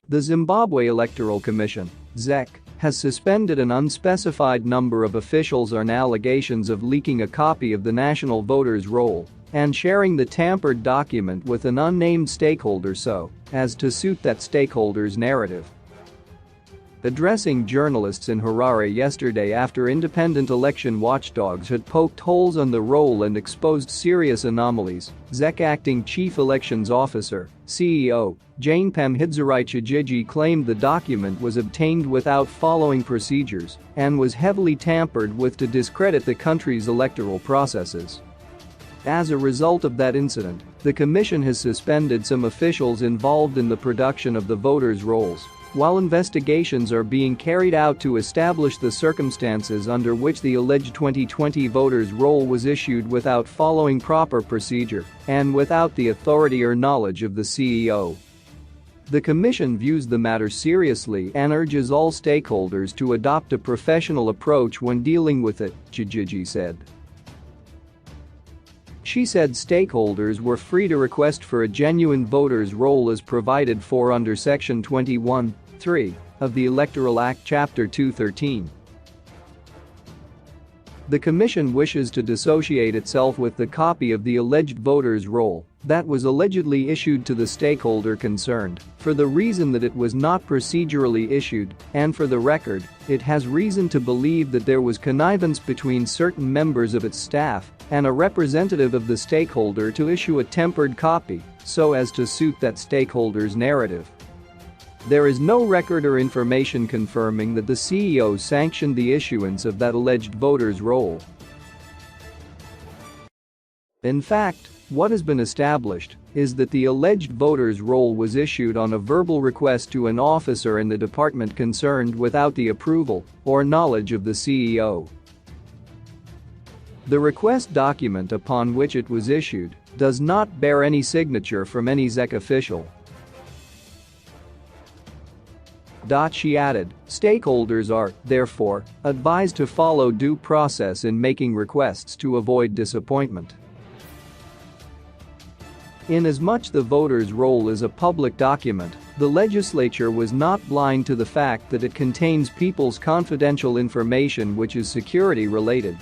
The Zimbabwe Electoral Commission (ZEC) has suspended an unspecified number of officials on allegations of leaking a copy of the national voters' roll and sharing the tampered document with an unnamed stakeholder so as to suit that stakeholder's narrative. Addressing journalists in Harare yesterday after independent election watchdogs had poked holes on the roll and exposed serious anomalies, ZEC Acting Chief Elections Officer (CEO) Jane Pamhidzarai claimed the document was obtained without following procedures and was heavily tampered with to discredit the country's electoral processes. As a result of that incident, the commission has suspended some officials involved in the production of the voters' rolls, while investigations are being carried out to establish the circumstances under which the alleged 2020 voters' roll was issued without following proper procedure and without the authority or knowledge of the CEO. The commission views the matter seriously and urges all stakeholders to adopt a professional approach when dealing with it, Chijiji said. She said stakeholders were free to request for a genuine voters' roll as provided for under Section 21(3) of the Electoral Act Chapter 213. The Commission wishes to dissociate itself with the copy of the alleged voters' roll that was allegedly issued to the stakeholder concerned for the reason that it was not procedurally issued, and for the record, it has reason to believe that there was connivance between certain members of its staff and a representative of the stakeholder to issue a tempered copy so as to suit that stakeholder's narrative. There is no record or information confirming that the CEO sanctioned the issuance of that alleged voters' roll. In fact, what has been established is that the alleged voters' roll was issued on a verbal request to an officer in the department concerned without the approval or knowledge of the CEO. The request document upon which it was issued does not bear any signature from any ZEC official. She added, stakeholders are, therefore, advised to follow due process in making requests to avoid disappointment. Inasmuch the voters' roll is a public document, the legislature was not blind to the fact that it contains people's confidential information which is security-related.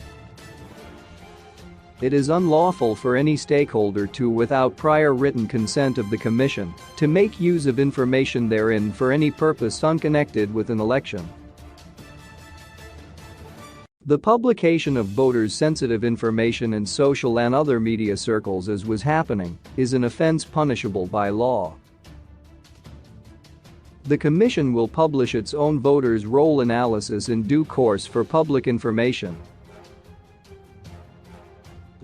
It is unlawful for any stakeholder to, without prior written consent of the Commission, to make use of information therein for any purpose unconnected with an election. The publication of voters-sensitive information in social and other media circles as was happening is an offense punishable by law. The Commission will publish its own voters' roll analysis in due course for public information.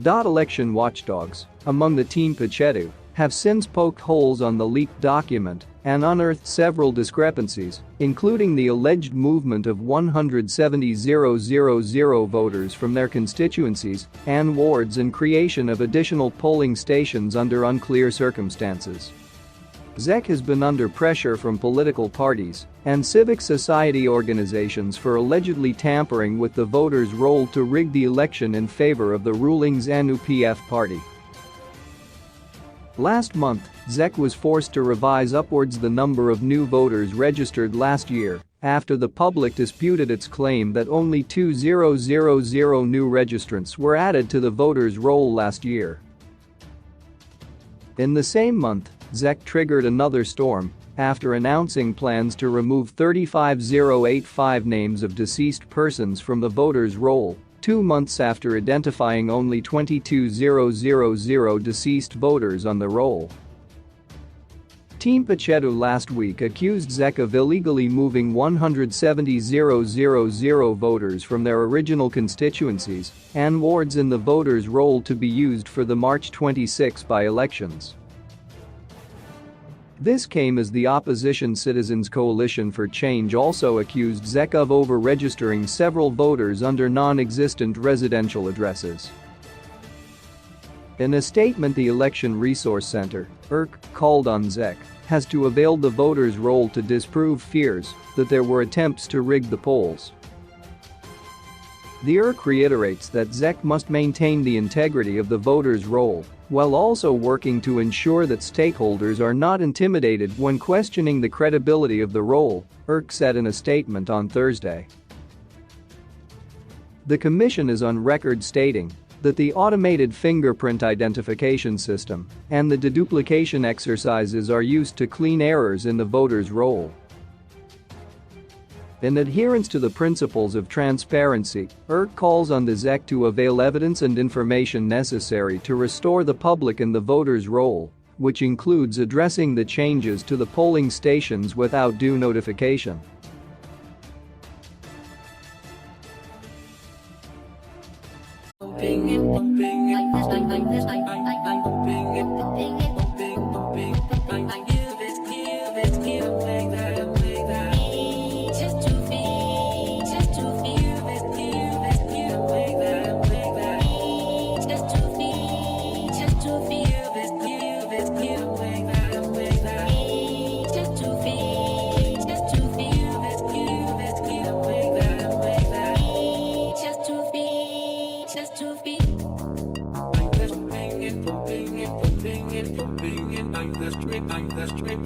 Election watchdogs, among the Team Pachetu, have since poked holes on the leaked document and unearthed several discrepancies, including the alleged movement of 170,000 voters from their constituencies and wards and creation of additional polling stations under unclear circumstances. ZEC has been under pressure from political parties and civic society organizations for allegedly tampering with the voters' roll to rig the election in favor of the ruling ZANU-PF party. Last month, ZEC was forced to revise upwards the number of new voters registered last year after the public disputed its claim that only 2,000 new registrants were added to the voters' roll last year. In the same month, ZEC triggered another storm after announcing plans to remove 35,085 names of deceased persons from the voters' roll, 2 months after identifying only 22,000 deceased voters on the roll. Team Pachetu last week accused ZEC of illegally moving 170,000 voters from their original constituencies and wards in the voters' roll to be used for the March 26 by-elections. This came as the opposition Citizens Coalition for Change also accused ZEC of over-registering several voters under non-existent residential addresses. In a statement, the Election Resource Center (ERC) called on ZEC has to avail the voters' roll to disprove fears that there were attempts to rig the polls. The IRC reiterates that ZEC must maintain the integrity of the voters' roll while also working to ensure that stakeholders are not intimidated when questioning the credibility of the roll, IRC said in a statement on Thursday. The commission is on record stating that the automated fingerprint identification system and the deduplication exercises are used to clean errors in the voters' roll. In adherence to the principles of transparency, IRC calls on the ZEC to avail evidence and information necessary to restore the public in the voters' roll, which includes addressing the changes to the polling stations without due notification. I'm the street.